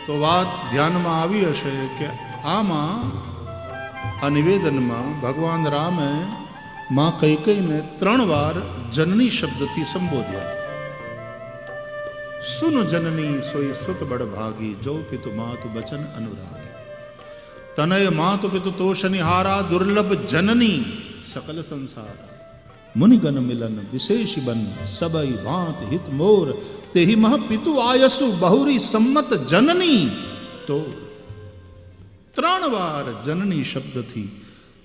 તો વાત ધ્યાનમાં આવી હશે કે આમાં આ નિવેદનમાં ભગવાન રામે માં કૈકેયીને 3 વાર જનની શબ્દથી સંબોધ્યા. સુન જનની સોઈ સુત બડ ભાગી, જો પિતુ માતુ બચન અનુરાગી. તનય માતુ પિતુ તોષની હારા, દુર્લભ જનની સકલ સંસાર. મુનિગન મિલન વિશેષ બન, સબઈ ભાંત હિત મોર. તેહી મહ પિતુ આયસુ, બહુરી સંમત જનની તો. 3 વાર જનની શબ્દથી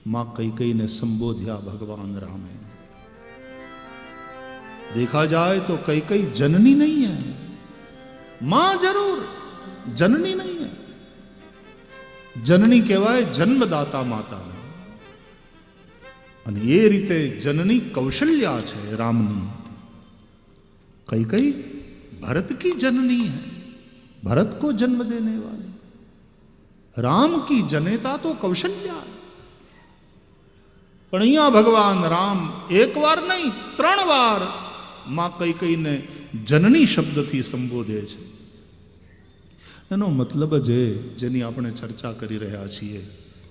मां कईकेयीने संबोध्या भगवान रामे. देखा जाए तो कईकेयी जननी नहीं है, मां जरूर, जननी नहीं है. जननी कहवाय जन्मदाता माता. અને એ રીતે जननी कौशल्या છે रामनी. कईकेयी भरत की जननी है, भरत को जन्म देने वाली. राम की जनेता तो कौशल्या. પણ અહીંયા ભગવાન રામ 1 વાર નહીં 3 વાર માં કૈકેયીને જનની શબ્દથી સંબોધે છે. એનો મતલબ જ જેની આપણે ચર્ચા કરી રહ્યા છીએ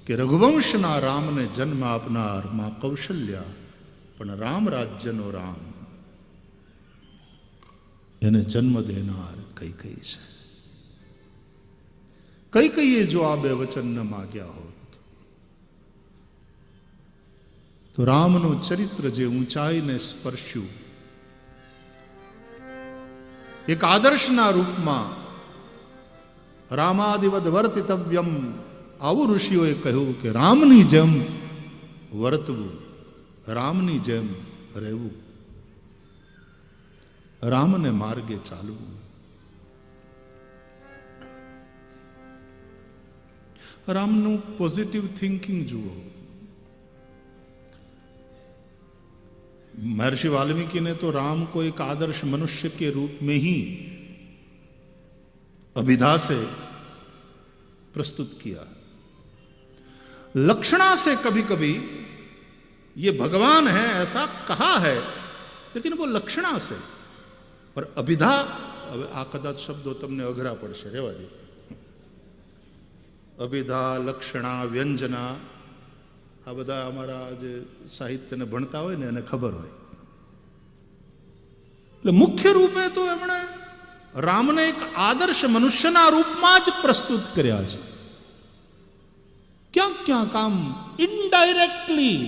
કે રઘુવંશના રામને જન્મ આપનાર માં કૌશલ્યા, પણ રામ રાજ્યનો રામ એને જન્મ દેનાર કૈકેયી છે. કૈકેયીએ જો આ 2 વચન ન માગ્યા હોત તો રામનું ચરિત્ર જે ઊંચાઈને સ્પર્શ્યું, એક આદર્શના રૂપમાં રામાદિવદ વર્તિતવ્યમ, આવું ઋષિઓએ કહ્યું કે રામની જેમ વર્તવું, રામની જેમ રહેવું, રામને માર્ગે ચાલવું. રામનું પોઝિટિવ થિંકિંગ જુઓ. महर्षि वाल्मीकि ने तो राम को एक आदर्श मनुष्य के रूप में ही अभिधा से प्रस्तुत किया. लक्षणा से कभी कभी ये भगवान है ऐसा कहा है, लेकिन वो लक्षणा से. और अभिधा, अब आ कदाच शब्दों तमने अघरा पड़शे, रेवा दे. अभिधा, लक्षणा, व्यंजना, આ બધા અમારા જે સાહિત્યને ભણતા હોય ને એને ખબર હોય. એટલે મુખ્ય રૂપે તો એમણે રામને એક આદર્શ મનુષ્યના રૂપમાં જ પ્રસ્તુત કર્યા છે. ક્યાંક ક્યાંક આમ ઇનડાયરેક્ટલી,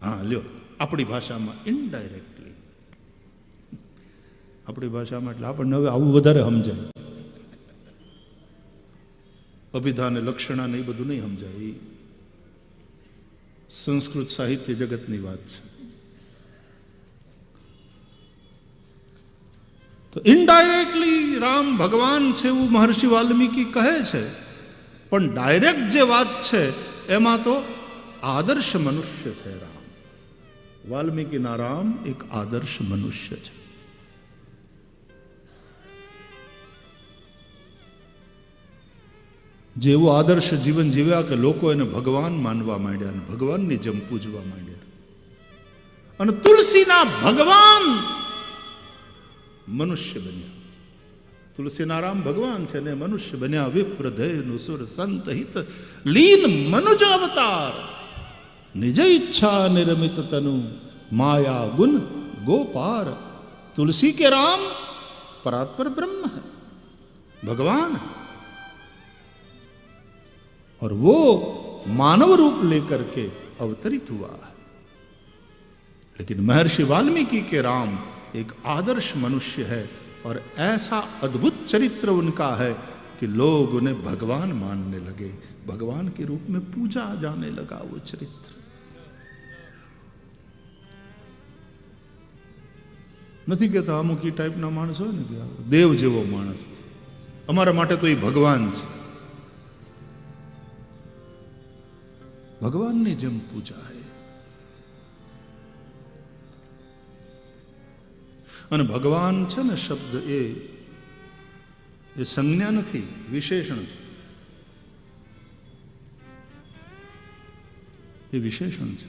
હા લ્યો આપણી ભાષામાં ઇનડાયરેક્ટલી, આપણી ભાષામાં એટલે આપણને હવે આવું વધારે સમજાય. અભિધાને લક્ષણા ને એ બધું નહીં સમજાય, એ સંસ્કૃત સાહિત્ય જગતની વાત છે. તો ઇનડાયરેક્ટલી રામ ભગવાન છે એવું મહર્ષિ વાલ્મીકી કહે છે, પણ ડાયરેક્ટ જે વાત છે એમાં તો આદર્શ મનુષ્ય છે રામ. વાલ્મીકીના રામ એક આદર્શ મનુષ્ય છે. જેવું આદર્શ જીવન જીવ્યા કે લોકો એને ભગવાન માનવા માંડ્યા અને ભગવાનની જેમ પૂજવા માંડ્યા. અને તુલસીના ભગવાન મનુષ્ય બન્યા. તુલસીના રામ ભગવાન છે ને મનુષ્ય બન્યા. વિપ્ર ધૈર્ય સુર સંત હિત લીન મનુજ અવતાર, નિજ ઈચ્છા નિરમિત તનુ, માયા ગુણ गोपार. तुलसी के राम परात्पर ब्रह्म है, भगवान है, और वो मानव रूप लेकर के अवतरित हुआ है. लेकिन महर्षि वाल्मीकि के राम एक आदर्श मनुष्य है और ऐसा अद्भुत चरित्र उनका है कि लोग उन्हें भगवान मानने लगे, भगवान के रूप में पूजा जाने लगा वो चरित्र. નથી કહેતા અમુક એ ટાઈપના માણસ હોય ને કે દેવ જેવો માણસ અમારા માટે તો એ ભગવાન છે. ભગવાનની જેમ પૂજા છે. અને ભગવાન છે ને શબ્દ એ સંજ્ઞા નથી, વિશેષણ છે. એ વિશેષણ છે.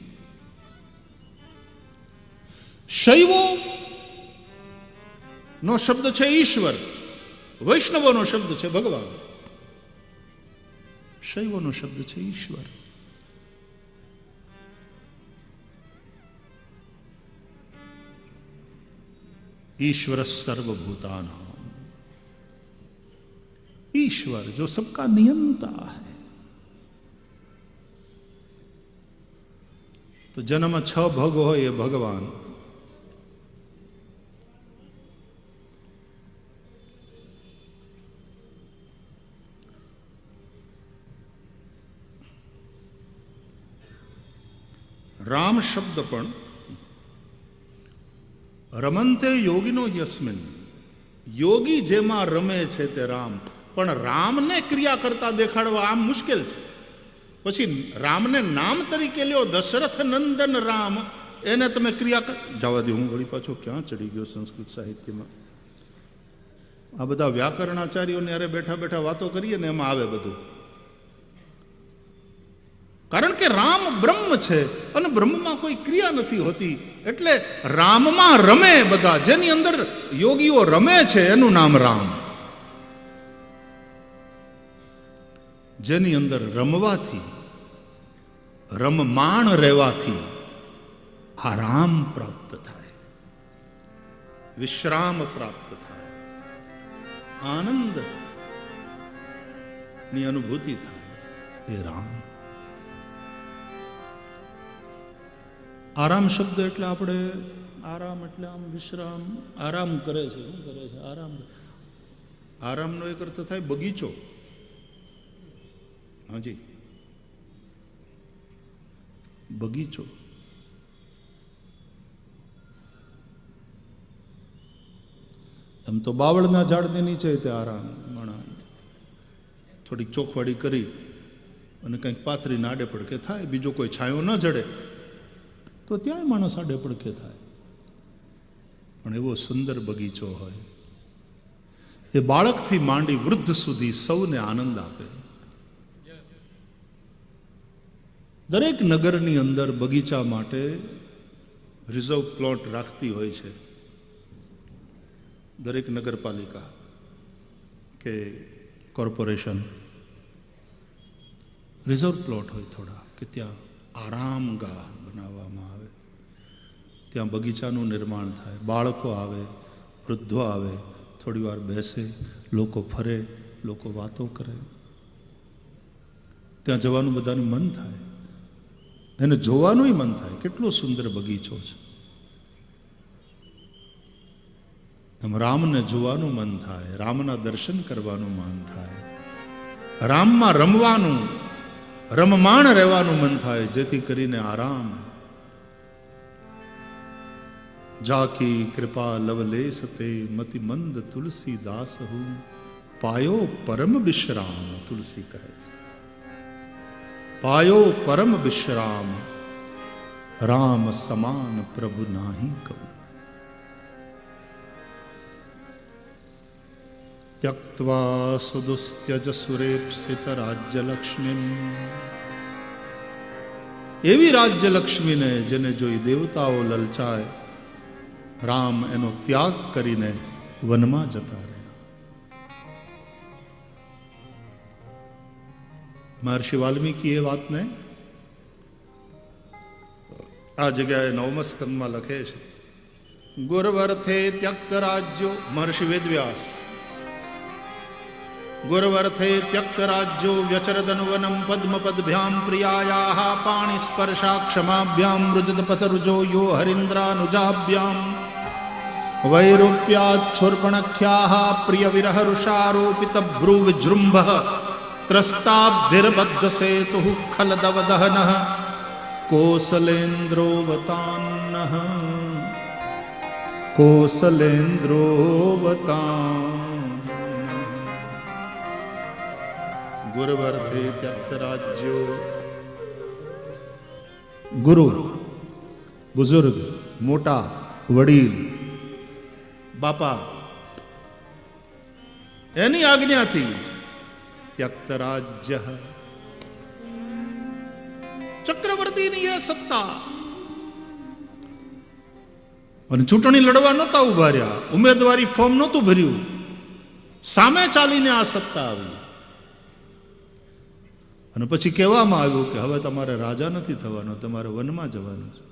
શૈવો નો શબ્દ છે ઈશ્વર, વૈષ્ણવોનો શબ્દ છે ભગવાન, શૈવોનો શબ્દ છે ઈશ્વર. ईश्वर सर्वभूतानां, ईश्वर जो सबका नियंता है. तो जन्म 6 भग हो ये भगवान, राम शब्द पण રમંતે યોગીનો યસ્મિન, યોગી જેમાં રમે છે તે રામ. પણ રામને ક્રિયા કરતા દેખાડવા આમ મુશ્કેલ છે. પછી રામને નામ તરીકે લ્યો, દશરથ નંદન રામ, એને તમે ક્રિયા જવા દો. હું વળી પાછો ક્યાં ચડી ગયો સંસ્કૃત સાહિત્યમાં. આ બધા વ્યાકરણાચાર્યોને અરે બેઠા બેઠા વાતો કરીએ ને એમાં આવે બધું. કારણ કે રામ બ્રહ્મ છે અને બ્રહ્મમાં કોઈ ક્રિયા નથી હોતી. એટલે રામમાં રમે બધા, જેની અંદર યોગીઓ રમે છે એનું નામ રામ. જેની અંદર રમવાથી, રમમાણ રહેવાથી આરામ પ્રાપ્ત થાય, વિશ્રામ પ્રાપ્ત થાય, આનંદ ની અનુભૂતિ થાય, એ રામ. આરામ શબ્દ એટલે આપણે આરામ એટલે આમ વિશ્રામ, આરામ કરે છે. શું કરે છે? આરામ. આરામનો એક અર્થ થાય બગીચો. હાજી, બગીચો. એમ તો બાવળના ઝાડની નીચે તે આરામ, માણા થોડીક ચોખવાડી કરી અને કંઈક પાથરીને આડે પડકે થાય, બીજો કોઈ છાંયો ન જડે તો ત્યાં માણસ આડે પડકે થાય. પણ એવો સુંદર બગીચો હોય, એ બાળકથી માંડી વૃદ્ધ સુધી સૌને આનંદ આપે. દરેક નગરની અંદર બગીચા માટે રિઝર્વ પ્લોટ રાખતી હોય છે દરેક નગરપાલિકા કે કોર્પોરેશન. રિઝર્વ પ્લોટ હોય થોડા, કે ત્યાં આરામગાહ બનાવવામાં આવે, ત્યાં બગીચાનું નિર્માણ થાય. બાળકો આવે, વૃદ્ધો આવે, થોડી વાર બેસે, લોકો ફરે, લોકો વાતો કરે. ત્યાં જવાનું બધાનું મન થાય, એને જોવાનું મન થાય. કેટલો સુંદર બગીચો છે. એમ રામને જોવાનું મન થાય, રામના દર્શન કરવાનું મન થાય, રામમાં રમવાનું, રમમાણ રહેવાનું મન થાય, જેથી કરીને આરામ. જાકી કૃપા લવલેસ તે મતિ મંદ તુલસીદાસ હું, પાયો પરમ વિશ્રામ. તુલસી કહે છે, પાયો પરમ વિશ્રામ, રામ સમાન પ્રભુ નાહી કહું. त्यक्त्वा सुदुस्त्यज सुरेप्सित राज्यलक्ष्मी, एवी राज्यलक्ष्मीने जेने जोई देवताओ ललचाय, राम एनो त्याग करीने वनमा जता रह्या. महर्षि वाल्मीकि ये बात ने आ जगह 9मा स्कंदमां लखे छे. गुरवर्थे त्यक्त राज्यो, महर्षि वेदव्यास. गुरवर्थे त्यक्त राज्यो व्यचरदनुवनं पद्मपद्भ्यां प्रियायाः पाणिस्पर्शा क्षमाभ्यां रुजतपथरुजो यो हरीन्द्रानुजाभ्यां वैरूप्याच्छूर्पणख्याः प्रियविरहरुषारोपितभ्रूविजृम्भः त्रस्ताब्धिर्बद्धसेतुः खलदवदहनः कोसलेन्द्रोऽवतान्नः. कोसलेन्द्रोऽवतान्. गुरुवर्थे त्यक्त राज्यो. गुरु बुजुर्ग, मोटा, वडील, बापा, एनी आज्ञा थी त्यक्त राज्य. चक्रवर्ती ની એ સત્તા. અને ચૂંટણી લડવા નહોતા ઉભા રહ્યા, ઉમેદવારી ફોર્મ નહોતું ભર્યું, સામે ચાલીને આ સત્તા આવી અને પછી કહેવામાં આવ્યું કે હવે તમારે રાજા નથી થવાનો, તમારે વનમાં જવાનું છે.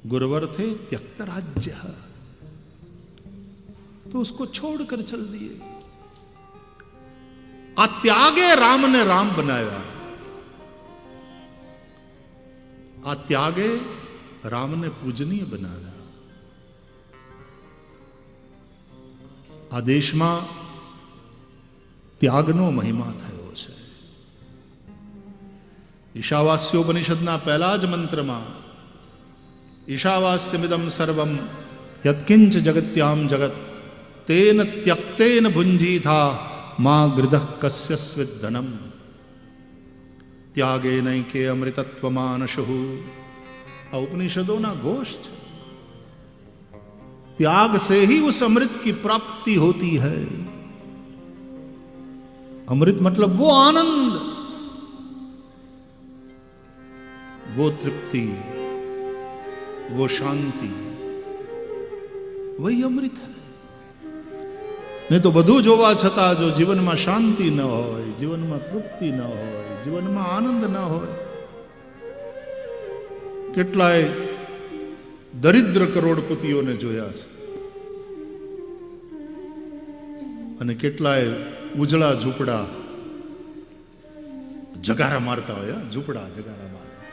गुरुवर थे त्यक्त राज्य तो उसको छोड़कर चल दिए. आ त्यागे राम ने राम बनाया. आ त्यागे राम ने पूजनीय बनाया. आ देश में त्यागनो महिमा थयो छे. ईशावास्योपनिषदना पहला ज मंत्र में ईशावास्यमिदं सर्वं यत्किंच जगत्याम जगत तेन त्यक्तेन भुंजीथा मां गृधः कस्यस्विद धनम त्यागे नैके अमृतत्वमानशुः. आ उपनिषदों ना घोष है. त्याग से ही उस अमृत की प्राप्ति होती है. अमृत मतलब वो आनंद, वो तृप्ति, वो शांति, वही अमृत है. नहीं तो बधु जोवा छता जो जीवन में शांति न हो, जीवन में तृप्ति न हो, जीवन में आनंद न हो. કેટલાય દરિદ્ર કરોડપતિઓને જોયા છે અને કેટલાય ઉજળા ઝૂંપડા જગારા મારતા હોય. ઝૂંપડા જગારા મારતા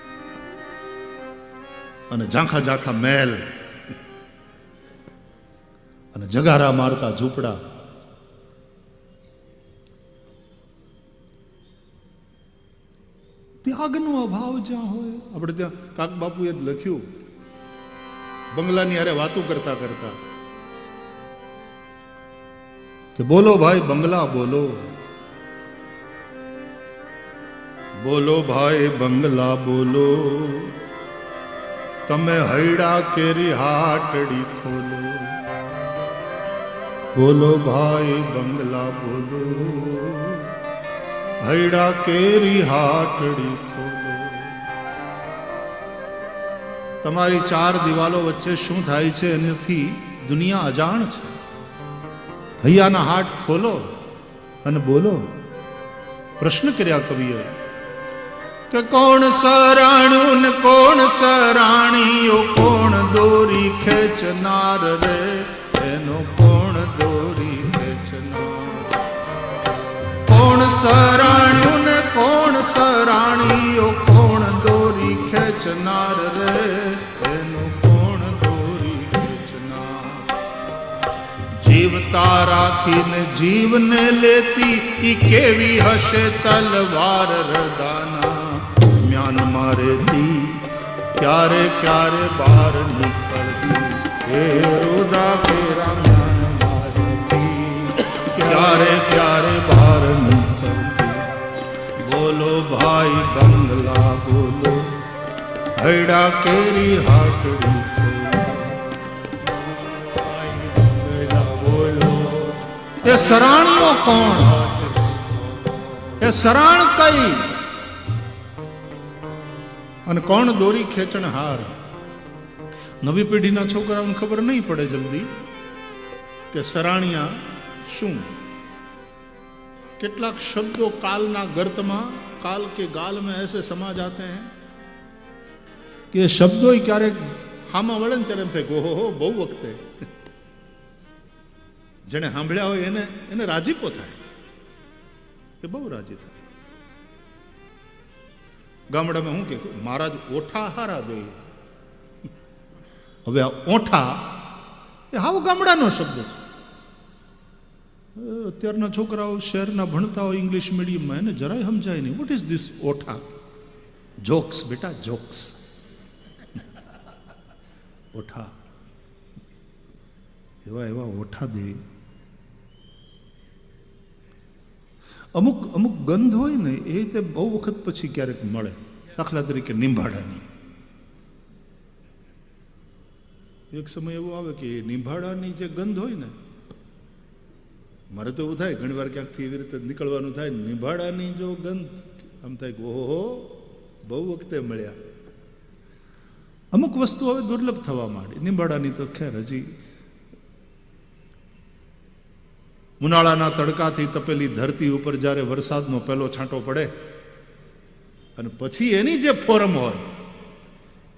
અને ઝાંખા ઝાંખા મહેલ અને જગારા મારતા ઝૂંપડા. ત્યાગનો અભાવ જ્યાં હોય. આપણે ત્યાં કાક બાપુએ જ લખ્યું, બંગલાની હારે વાતો કરતા કરતા કે બોલો ભાઈ બંગલા બોલો, બોલો ભાઈ બંગલા બોલો, તમે હૈડા કેરી હાટડી ખોલો. બોલો ભાઈ બંગલા બોલો, હૈડા કેરી હાટડી ખોલો. તમારી ચાર દિવાલો વચ્ચે શું થાય છે એનાથી દુનિયા અજાણ છે. હૈયાના હાટ ખોલો અને બોલો. પ્રશ્ન કર્યા કવિએ કે કોણ સરાણું ને કોણ સરાણીઓ, કોણ દોરી ખેંચનાર રે, એનો કોણ દોરી ખેંચનાર. કોણ સરાણ્યું ને કોણ સરાણીઓ, કોણ દોરી ખેંચનાર રે, એનો કોણ દોરી ખેંચનાર. જીવતા રાખીને જીવને લેતી ઈ કેવી હશે તલવાર રદાના. મ્યાનમાં રહેતી ક્યારે ક્યારે બહાર નીકળતી, હે રોદા ફેરા મ્યાનમાં રહેતી ક્યારે ક્યારે બહાર નીકળતી. બોલો ભાઈ બંગલા બોલો, હૈડા કેરી હાટડી બોલો. એ સરાણીઓ કોણ, એ સરાણ કઈ અને કોણ દોરી ખેંચણહાર. નવી પેઢીના છોકરાઓને ખબર નહીં પડે જલ્દી કે સરાણિયા શું. કેટલાક શબ્દો કાલના ગર્તમાં, કાલ કે ગાલ में ऐसे समा जाते हैं કે શબ્દો ક્યારેક હામાં વળે ને ત્યારે એમ થાય કે ઓહો બહુ વખતે. જેને સાંભળ્યા હોય એને એને રાજીપો થાય, એ બહુ રાજી થાય. ગામડામાં હું કે મહારાજ ઓઠા હારા દે. હવે આ ઓઠા એ હાવ ગામડાનો શબ્દ છે. અત્યારના છોકરાઓ શહેરના ભણતા હોય ઇંગ્લિશ મીડિયમમાં, એને જરાય સમજાય નહીં. વોટ ઇઝ ધીસ ઓઠા? જોક્સ બેટા, જોક્સ. ઓઠા એવા એવા ઓઠા દે. અમુક અમુક ગંધ હોય ને એ તે બહુ વખત પછી ક્યારેક મળે. દાખલા તરીકે નિંભાડાની. એક સમય એવો આવે કે નિંભાડાની જે ગંધ હોય ને, મારે તો એવું થાય ઘણી વાર ક્યાંકથી એવી રીતે નીકળવાનું થાય, નિંભાડાની જો ગંધ આમ થાય કે ઓહો બહુ વખતે મળ્યા. અમુક વસ્તુ હવે દુર્લભ થવા માંડી. નિંબાળાની તો ખેર હજી ઉનાળાના તડકાથી તપેલી ધરતી ઉપર જ્યારે વરસાદનો પહેલો છાંટો પડે અને પછી એની જે ફોરમ હોય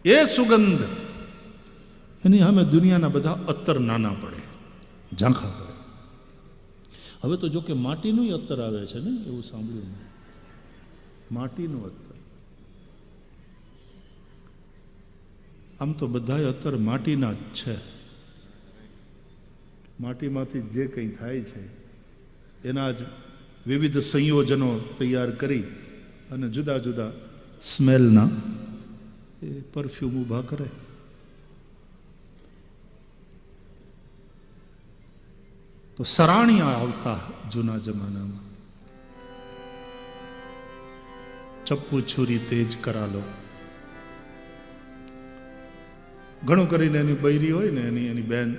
એ સુગંધ, એની સામે દુનિયાના બધા અત્તર નાના પડે, ઝાંખા પડે. હવે તો જો કે માટીનું અત્તર આવે છે ને, એવું સાંભળ્યું મેં, માટીનું અત્તર. આમ તો બધા અત્તર માટીના જ છે. માટીમાંથી જે કંઈ થાય છે એના જ વિવિધ સંયોજનો તૈયાર કરી અને જુદા જુદા સ્મેલના એ પરફ્યુમ ઊભા કરે. તો સરાણીયા આવતા જૂના જમાનામાં, ચપ્પુ છુરી તેજ કરાલો. ઘણું કરીને એની બૈરી હોય ને, એની બેન,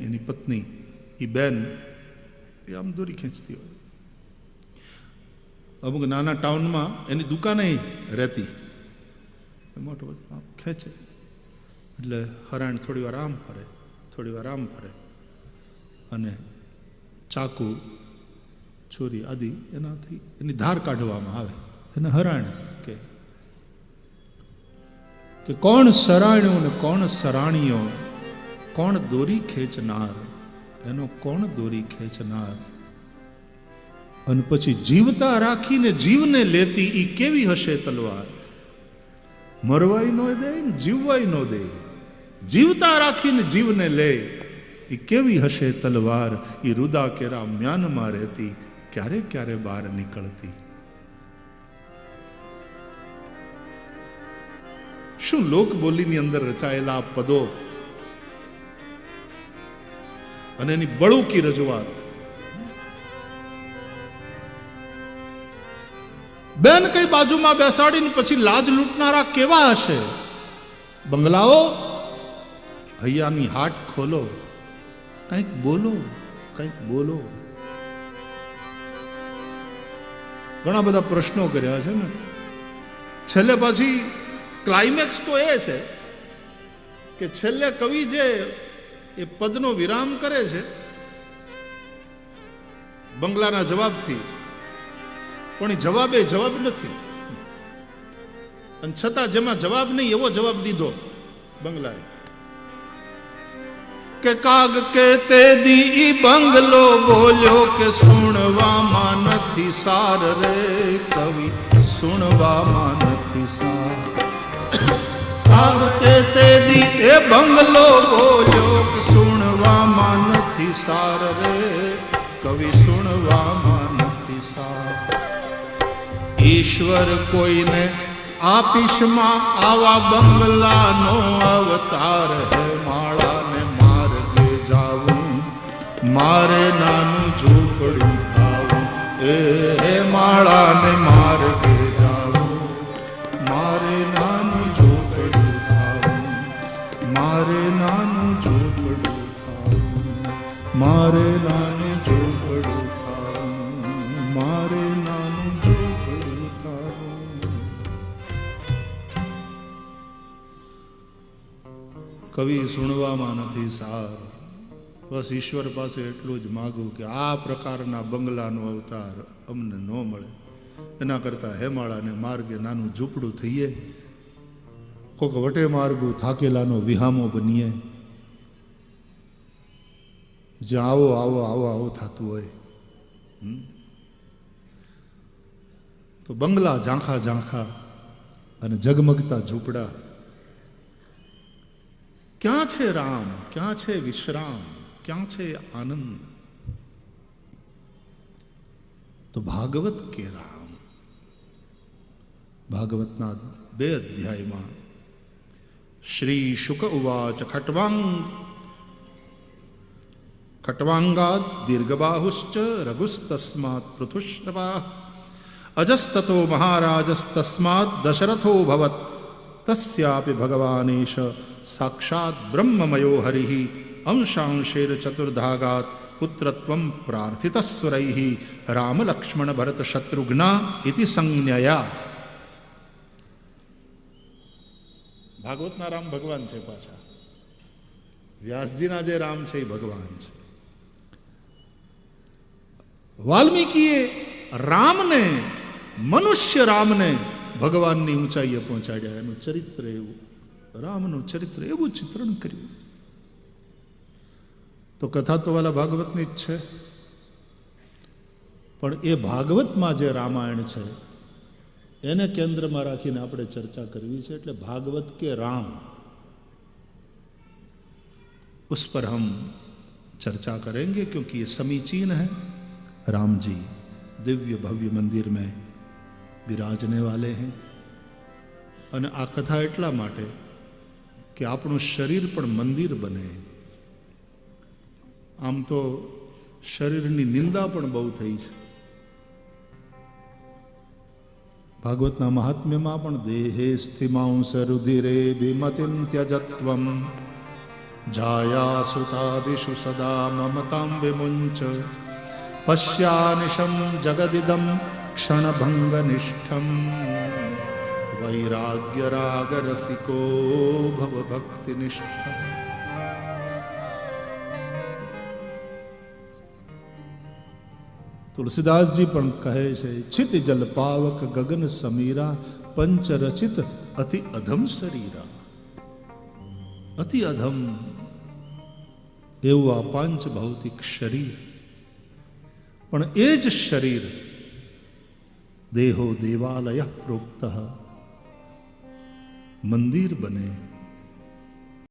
એની પત્ની, એ બેન એ આમ દોરી ખેંચતી હોય. અમુક નાના ટાઉનમાં એની દુકાને રહેતી, મોટો ખેંચે એટલે હરાણ થોડી વાર આમ ફરે, થોડી વાર આમ ફરે, અને ચાકુ, છુરી આદિ એનાથી એની ધાર કાઢવામાં આવે. એને હરાણ કે કોણ સરાણ્યો ને કોણ સરાણીયો, કોણ દોરી ખેંચનાર, એનો કોણ દોરી ખેંચનાર. અને પછી જીવતા રાખીને જીવને લેતી એ કેવી હશે તલવાર. મરવાય નો દે ને જીવવાય નો દે, જીવતા રાખીને જીવને લે એ કેવી હશે તલવાર. એ રુદા કેરા મ્યાનમાં રહેતી, ક્યારે ક્યારે બહાર નીકળતી. શું લોક બોલીની અંદર રચાયેલા આ પદો અને એની બળુકી રજૂઆત. બેન કઈ બાજુમાં બેસાડીને પછી લાજ લૂંટનારા કેવા હશે. બંગલાઓ હૈયાની હાટ ખોલો, કંઈક બોલો, કંઈક બોલો. ઘણા બધા પ્રશ્નો કર્યા છે ને. છેલ્લે પછી ક્લાઇમેક્સ તો એ છે કે છેલ્લે કવિ જે એ પદનો વિરામ કરે છે બંગલાના જવાબથી, પણ એ જવાબ નથી. અને છતાં જેમાં જવાબ નહીં એવો જવાબ દીધો બંગલાએ કે કાગ કે તે દી બંગલો બોલ્યો કે સુણવામાં નથી સાર રે કવિ, સુણવામાં નથી સાર. કાગ કે તે દી એ બંગલો બોલ્યો કે સુણવામાં નથી સાર રે કવિ, સુણવામાં નથી સાર. ઈશ્વર કોઈને આપીશમાં આવા બંગલાનો અવતાર હે. માળાને માર્ગે જાવું, મારે નાનું ઝૂંપડું થાવું. એ માળાને માર્ગે જાવું, મારે નાનું ઝૂંપડું થાવું. મારે નાનું ઝૂંપડું થાવું, મારે નાનું ઝૂંપડું થાવું, મારે નાનું ઝૂંપડું થાવું. કવિ સુણવામાં નથી સાર. બસ ઈશ્વર પાસે એટલું જ માગું કે આ પ્રકારના બંગલાનો અવતાર અમને ન મળે. એના કરતાં હેમાળાને માર્ગે નાનું ઝૂંપડું થઈએ, કોક વટે માર્ગું થાકેલાનો વિહામો બનીએ, જ્યાં આવો આવો આવો આવો થતું હોય. તો બંગલા ઝાંખા ઝાંખા અને ઝગમગતા ઝૂંપડા. ક્યાં છે રામ, ક્યાં છે વિશ્રામ, ક્યાં છે આનંદ? તો ભાગવત કે રામ. ભાગવતના 2 અધ્યાયમાં શ્રી શુક ઉવાચ ખટ્વાંગાદ દીર્ઘબાહુશ્ચ રઘુસ્તસ્માત પૃથુશ્રવા અજસ્તતો મહારાજસ્તસ્માત દશરથો ભવત તસ્યાપि ભગવાનેશ સાક્ષાત બ્રહ્મમયો હરિઃ અંશાંશેર ચતુર્ધાગાત પુત્રત્વં પ્રાર્થિતસ્વરૈઃ રામ લક્ષ્મણ ભરત શત્રુઘ્ના ઇતિ સંજ્ઞયા. ભાગવતના રામ ભગવાન છે પાછા. વ્યાસજીના જે રામ છે એ ભગવાન છે. વાલ્મીકીએ રામને, મનુષ્ય રામને ભગવાનની ઊંચાઈએ પહોંચાડ્યા. એનું ચરિત્ર એવું, રામનું ચરિત્ર એવું ચિત્રણ કર્યું. તો કથા તો વાલા ભાગવતની જ છે, પણ એ ભાગવતમાં જે રામાયણ છે એને કેન્દ્રમાં રાખીને આપણે ચર્ચા કરવી છે. એટલે ભાગવત કે રામ, उस पर हम चर्चा करेंगे क्योंकि ये समीचीन है. राम जी दिव्य भव्य मंदिर में विराजने वाले हैं. અને આ કથા એટલા માટે કે આપણું શરીર પણ મંદિર બને. આમ તો શરીરની નિંદા પણ બહુ થઈ છે. ભાગવતના મહાત્મ્યમાં પણ દેહે સ્થિમાંસ રુધિરે વિમતિમ ત્યજત્વમ જાયા સુતાદિષુ સદા મમતાં વિમુંચ પશ્યાનિશમ જગદિદમ ક્ષણભંગનિષ્ઠમ વૈરાગ્ય રાગરસિકો ભવ ભક્તિનિષ્ઠ. તુલસીદાસજી પણ કહે છે, ચિત જલ પાવક ગગન સમીરા પંચ રચિત અતિ અધમ શરીરા. અતિ અધમ એવું આ પાંચ ભૌતિક શરીર, પણ એ જ શરીર દેહો દેવાલય પ્રોક્ત મંદિર બને.